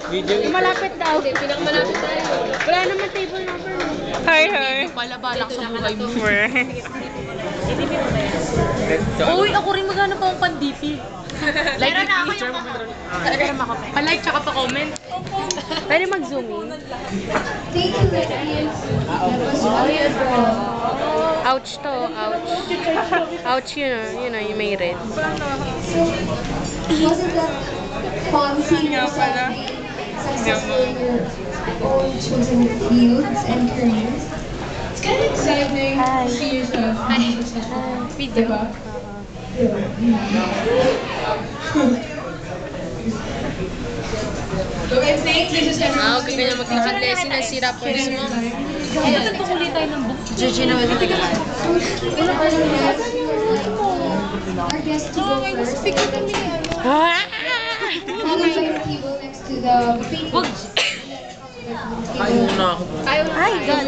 Video. Malapit daw. Pinakamalapit tayo. Wala naman table number. Hi, hi. Pala balak sa buhay mo. Uy, ako rin maghanap akong pan-DP. Like and picture mo. Pa-like tsaka pa-comment. Pwede mag-zoom in. Thank you, ladies. That was really adorable. Ouch to, ouch. Ouch, you know, you made it. So, wasn't that fun seeing yourself being successful in your own chosen fields and careers? It's kind of exciting to see yourself being successful. Diba? Okay, thank you. Ah, okay ka niya maglakad lesson na sira po mo. Ay, nagpukuli tayo ng book. Judge na wala. Our guest to go first. Followed by the table next to the buffet. Ay, muna ako. Ay, God.